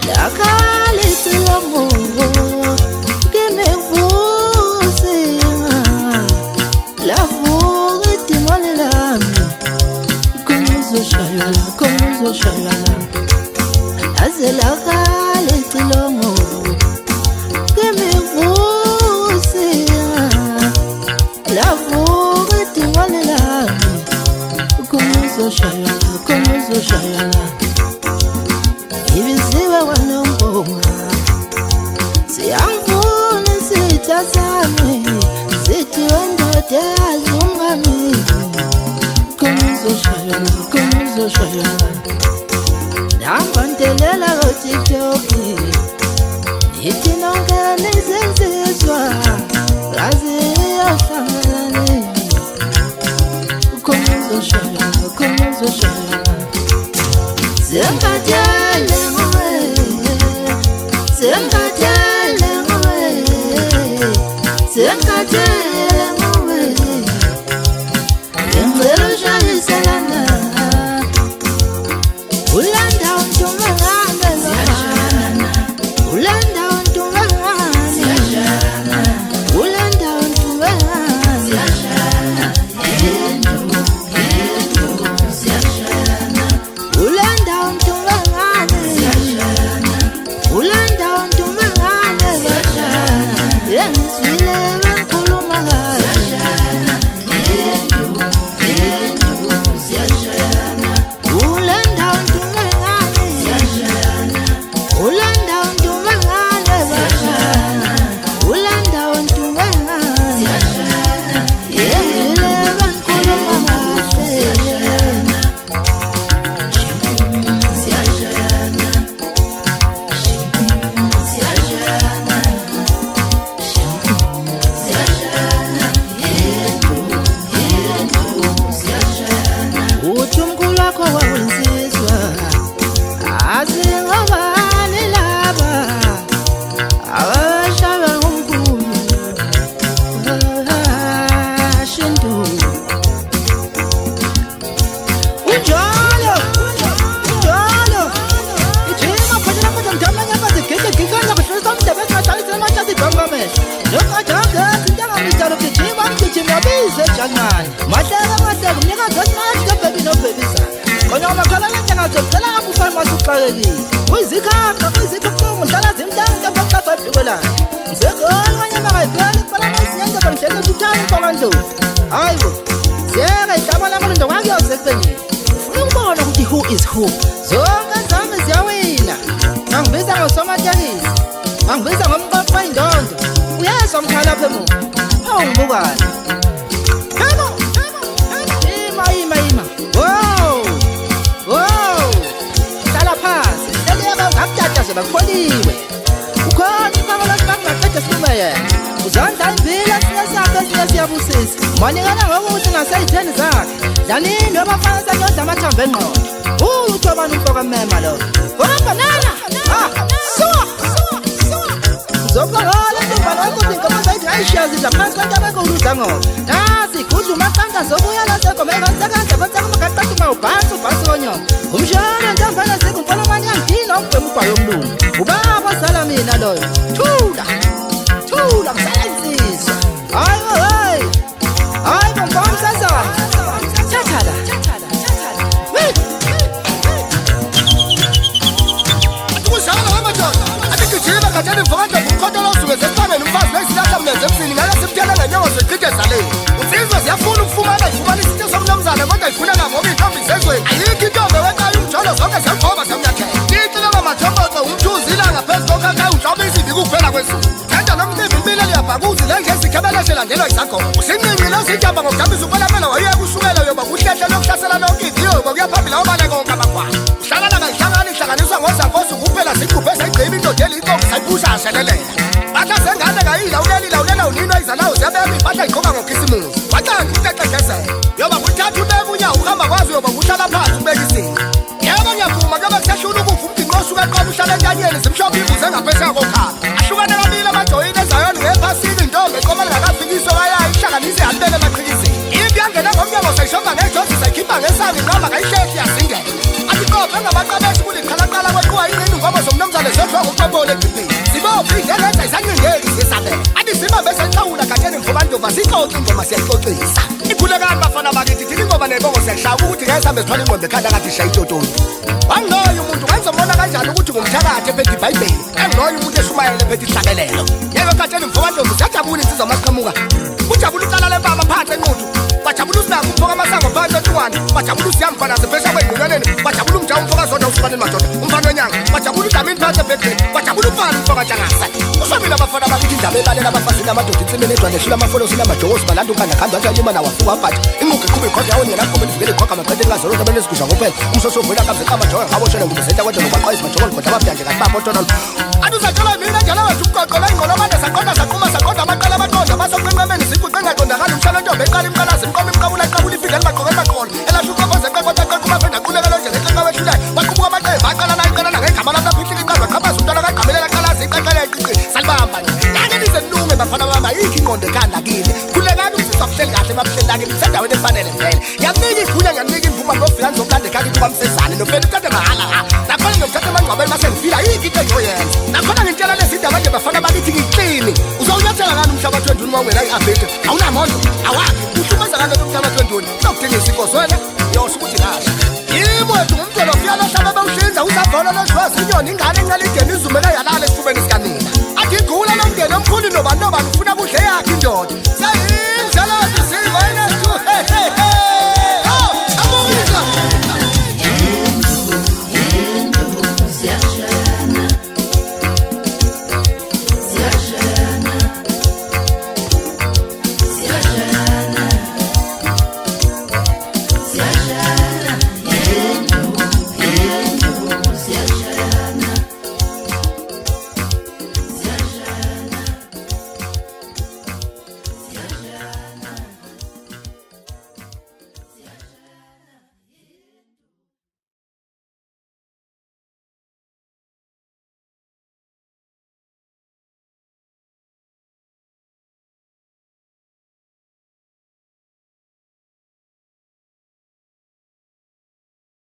La qualité l'amour que me vous l'amour est moi l'âme comme nous shalala as la qualité l'amour que me vous l'amour est moi l'âme comme nous shalala ibiziwe wanongoma siyangifuna sithathane sithi wendoda yazungami kumizoshayana nambandelela kotiktoki nithi nonke nizinsizwa yazi iyohlanganani kumizoshayana Zembadele ngowe, zembadele ngowe, zembadele ngowe. Ngicela ushayisana, ulanda untumangane ziyashana, ulanda untumangane ziyashana, ulanda untumangane ziyashana, yendo ziyashana, ulanda untumangane ziyashana, ulanda untumangane ziyashana, yenzile benkhuluma ngayo ziyashana, yendo ziyashana, ulanda untumangane ziyashana, ulanda untumangane ziyashana, ulanda untumangane ziyashana, yenzile benkhuluma ngayo ziyashana. Uchumkhulu wakho wawensizwa asingobani laba abashaywa ngumkhulu shintu unjalo ijima phela manje ngidamanya manje gigikana kuhlisa umdebe ngahlalisela amashati dongame lokajanga sintangamidalo gijima ngijima bize jangani mahleka kumnika zosimathi baby no baby sa kona makhala nyanga zocela ngakufana masuxakekile uyizikhapha ngidlala zimdanga baqapha dukwela ngizekona kanye makayiphela kuphela masiyenza bangihlele ukuthanda kwabantu hayibo ziyeka idabana abantu ngakuyoze kubenye ufuna ukubona ukuthi who is who zonke zami ziyawina angibiza ngosomatekisi angibiza ngomqoqo wayindondo uyezwa mkhala lapha emuva awungibukani Ima. Wow. Hlala phansi. Seleka ngakutatazela kupholiwe. Ukhona iqhamuka lakungaqeda silume yena. Uzandla impila siyasapha siyabusisa. Maningana ngokuthi ngasayitheni zakhe. Dlanini abafana sanyodla amathambo engqondo. Uthobani umfoka mema lo. Banana. Zokuqala ntombana ukuthi inkomo zayithi ayishiya zidla phansi kanti abekho uluza ngoba. Nasi kudla umaqanda zokuya lasekhome kansakanda bathaka makaqathi mawubhansi ubhansi wonyoko. Umshana ntombana sekunkolo manje angidina ukubhema ubhayo omlungu. Ubaba sala mina loyo. Thula kusayenziswa. Hayi bomfana sasana. Thathala. Atukuzala wamadoda. Atikujima katani mfokanda mkhotela usuke zesibameni umfazi nesilahla mneze emzini ngala simtshela ngenyawo zeqhiteza le. Insizwa ziyafuna ukufumana isitho somnumzana kodwa ifuna ngoba intombi sezweni. Ayikho intombi weqala umjolo zonke ziyagqoba zamnyathela. Icela mathombozo umthuzila ngaphezulu kokaka uhlaba izimbi kuphela kwezulu. Thanda nomcimbi impilo liyabhakuzi lengezi khabeleshe landelwa isangoma. Usinqinqile usijamba ngokugambisa upalamela wayeka ushukela yoba kuhlehle lokuhlasela lonke iviyo kuyaphambili awubale konke abakwayo. Uhlangana ngayihlangana ihlanganiswa ngozankosi kuphela siqhubhe sayigqiba indoda eliyintombi sayibusha aselelela. Batha sengane kayila ulelila unino izalawo ziyabeka impahla igqoka ngokhisimusi. Waqanga uteqegezela. Yoba kuthatha ubeka unyawo uhamba kwazi yoba kuhlala phansi ubeka izinga. Yebo ngiyavuma ngoba kusashula ukuva umdinqo osuka eqobo uhlala entanyeni zimshopha imbuzi engaphesheya kokhala. Ahlukane kabili amajoyini ezayona ngephasini intombi eqoma lingakafikiswa bayayihlanganisa ihalibele emaqhikizeni. Impi yangena ngomnyango sayishomba ngejosi sayikhipha ngesango inqaba kayihlehli yazingela. Athi qophe ngabaqabeshi kuliqhalaqala kwequwa ingqindi ngoba zomnumzane asixoxe ingoma siyayixoxisa ikhulekani bafana bakithi thina ingoma nebongo siyashaya ukuthi ngeke sihambe sithwala ingqondo ekhanda ngathi shaya itotoni wangiloyo umuntu wenzobona kanjani ukuthi ngumthakathi ephethe iBhayibheli engiloyo umuntu eshumayela ephethe ihlabelelo yebo katsheni mfowethu siyajabula insizwa masiqhamuka ujabula ucala lempama phansi enquthu bajabula usinako ukuphoka amasango phansi entungwane bajabula usiyami khona sibhesha kwey'ngqulwaneni bajabula umjawu umfoka zodwa usifaneni madoda umfana wenyanga bajabula udlamini phansi ebhedeni bajabula umfana umfoka ntshangasa usobile abafana bakithi indaba elalela abafazini amadoda insimeni edwa neshula amafolosi namajokosi balanda ukhanda khanda wathi alima nawo afuka abhatsha inquku iqhuba ikhokha yawoni yelagqobe livikele ikhokha amaqede ngazolonke benesigusha kuphela umsosovela kabzeka amajoka ngaboshele ngubesenta kwenze ngobaqwayisi majokola kodwa ababuyanje kathi babotololo athi uzatshelwa mina njalo wethu ukuqoqola ingqolo abade saqonda saquma saqonda abaqala abaqonda basoqenqemeni siquqe engaaqondakali umshana ntombe eqala imqalazi mqoma imqabula eqabula ifile elibaqoke emaqolo elasho uqokoze eqeqoteqeqa umafenda aqulekelo nje ngeqeqa wethulayo waqubuka amaqemba aqalana iqalana ngegama lami lapho ihlika iqamba qhabaza umntwana kaqamelela qalazi iqeqele eqiqi salibamba nake nize nilunge bafana bama yikho ingqondo ekhanda kini khulekani usizwa kuhleli kahle babuhleli lakini kusendaweni efanele vele ngiyakunika igunya ngiyakunika imvuma ngofika ngizokulanda ekhaya kuba msezane nofela uthathe mahhala nakhona ngiyokuthatha emangcwabeni mase ngifila yikho into engiyoyenza nakhona ngintshela lezi ndaba nje bafana bakithi ngiklini uzowunyathela ngani umhlabathi wenduni uma ungena i-avete awunamoto awakhi uhlumaza ngani umhlabathi wenduni sokudingisa inkosi wena yosho ukuthi lasha yimo wethu ngumntwana ofiyala hlaba bawuhlinza usavolo losiwazi inyoni ingane enqalideni izumela yalala esifubeni sikanina athi igula lomndeni omkhulu nobani ufuna kudle yakhe indoda sayindlalazi sivayenestu amuka